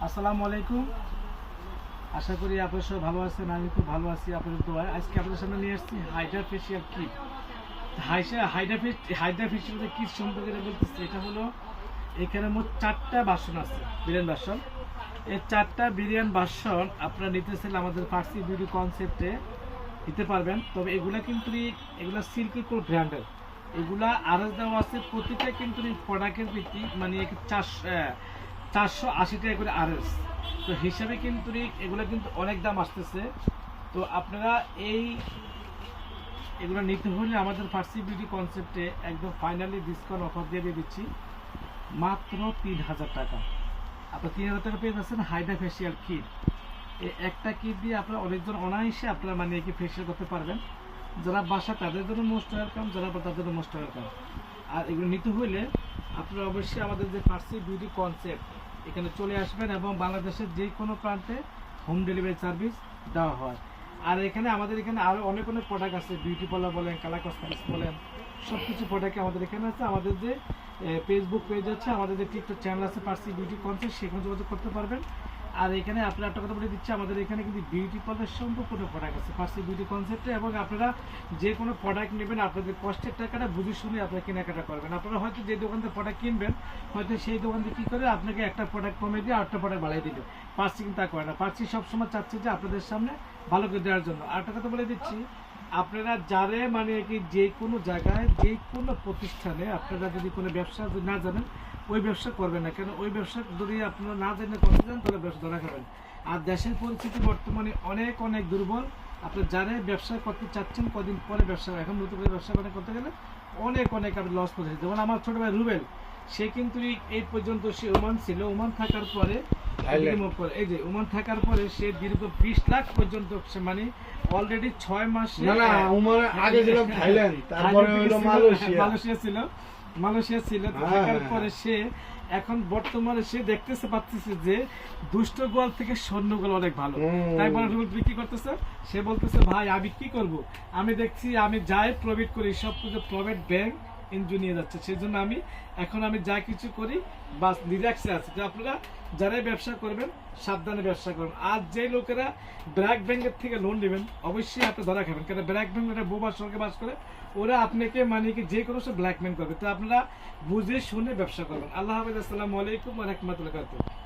আসসালামু আলাইকুম। আশা করি আপনারা সবাই ভালো আছেন। আমি খুব ভালো আছি আপনাদের দোয়ায়। আজকে আপনাদের সামনে নিয়ে আসছি Hydra facial kit. Hydra facial kit সম্পর্কে বলতেছি। এটা হলো এখানে মোট 4টা বাসন আছে, বিরিয়ান বাসন। এই 4টা বিরিয়ান বাসন আপনারা নিতে চাইলে আমাদের ফার্সি বিউটি কনসেপ্টে দিতে পারবেন। তবে এগুলা কিন্তু এগুলা সিল্কের কোন ব্র্যান্ডের, এগুলা আরএস দেওয়া আছে। প্রতিটা কিন্তু প্রোডাক্টের ভিত্তি মানে 480 টাকা করে আরএস। তো হিসাবে কিন্তু এগুলো কিন্তু অনেক দাম আসতেছে। তো আপনারা এগুলো নিতে হলে আমাদের ফার্সি বিউটি কনসেপ্টে একদম ফাইনালি ডিসকাউন্ট অফার দিয়ে দিচ্ছি মাত্র 3000 টাকা। আপনার 3000 টাকা পেয়ে যাচ্ছেন হাইড্রা ফেশিয়াল কিট। এই একটা কিট দিয়ে আপনারা অনেকজন অনায়াসে আপনারা মানে কি ফেশিয়াল করতে পারবেন। যারা বাসা তাদের জন্য মোস্ট ওয়েলকাম, যারা তাদের জন্য মোস্ট ওয়েলকাম। আর এগুলো নিতে হলে আপনারা অবশ্যই আমাদের যে ফার্সি বিউটি কনসেপ্ট এখানে চলে আসবেন এবং বাংলাদেশের যে কোনো প্রান্তে হোম ডেলিভারি সার্ভিস দেওয়া হয়। আর আমাদের এখানে আরও অনেক প্রোডাক্ট আছে, বিউটি পার্লার বলেন, কালার কসমেটিক্স বলেন, সব কিছু প্রোডাক্ট আমাদের এখানে আছে। আমাদের যে ফেসবুক পেজ আছে, আমাদের যে টিকটক চ্যানেল আছে ফার্সি বিউটি কনসেপ্ট, সেখানে যোগাযোগ করতে পারবেন। আর এখানে আপনারা একটা কথা বলে দিচ্ছি, আমাদের এখানে কিন্তু বিউটি পার্লার সম্পূর্ণ প্রোডাক্ট আছে ফার্সি বিউটি কনসেপ্টে। এবং আপনারা যে কোনো প্রোডাক্ট নেবেন আপনাদের কষ্টের টাকাটা বুঝে শুনে আপনারা কেনাকাটা করবেন। আপনারা হয়তো যে দোকান থেকে প্রোডাক্ট কিনবেন, হয়তো সেই দোকান থেকে কী করে আপনাকে একটা প্রোডাক্ট কমে দিয়ে আরেকটা প্রোডাক্ট বাড়িয়ে দিবে। ফার্সি কিন্তু তা করে না। ফার্সি সবসময় চাচ্ছে যে আপনাদের সামনে ভালো করে দেওয়ার জন্য। আর একটা কথা বলে দিচ্ছি, আপনারা যারে মানে কি যে কোনো জায়গায় যে কোনো প্রতিষ্ঠানে আপনারা যদি কোনো ব্যবসা যদি না জানেন, ওই ব্যবসা করবেন না। কেন ওই ব্যবসা যদি আপনারা না জেনে করতে যান তাহলে ব্যবসা ধরা খাবেন। আর দেশের পরিস্থিতি বর্তমানে অনেক দুর্বল। আপনি যারা ব্যবসা করতে চাচ্ছেন কদিন পরে ব্যবসা, এখন নতুন করে ব্যবসা করতে গেলে অনেক আপনি লস করছে। যেমন আমার ছোট ভাই রুবেল, সে কিন্তু এই পর্যন্ত সে ওমান ছিল। ওমান থাকার পরে এই যে ওমান থাকার পরে সে দীর্ঘ 20 লাখ পর্যন্ত সে মানে অলরেডি 6 মাস আগে ছিল থাইল্যান্ড, তারপরে হলো মালয়েশিয়া ছিল। থাকার পরে সে এখন বর্তমানে সে দেখতেছে পাচ্ছেছে যে দুষ্ট গোয়াল থেকে সৈন্য গোয়াল অনেক ভালো। তাই বলে বিক্রি করতেছে। সে বলতেছে ভাই আমি কি করব, আমি দেখছি আমি যাই প্রফিট করি সব কিছু প্রাইভেট ব্যাংক এনজিও নিয়ে যাচ্ছে। সেই জন্য আমি যা কিছু করি বাস রিল্যাক্সে আছে। তো আপনারা যারাই ব্যবসা করবেন সাবধানে ব্যবসা করবেন। আর যে লোকেরা ব্র্যাক ব্যাংকের থেকে লোন নেবেন অবশ্যই আপনি ধরা খাবেন। কারণ ব্র্যাক ব্যাংক একটা বোবার সরকার বাস করে, ওরা আপনাকে মানে কি যে কোনো সব ব্ল্যাকমেল করবে। তো আপনারা বুঝে শুনে ব্যবসা করবেন। আল্লাহ হাফেজ। আসসালামু আলাইকুম ওয়া রাহমাতুল্লাহি ওয়া বারাকাতুহু।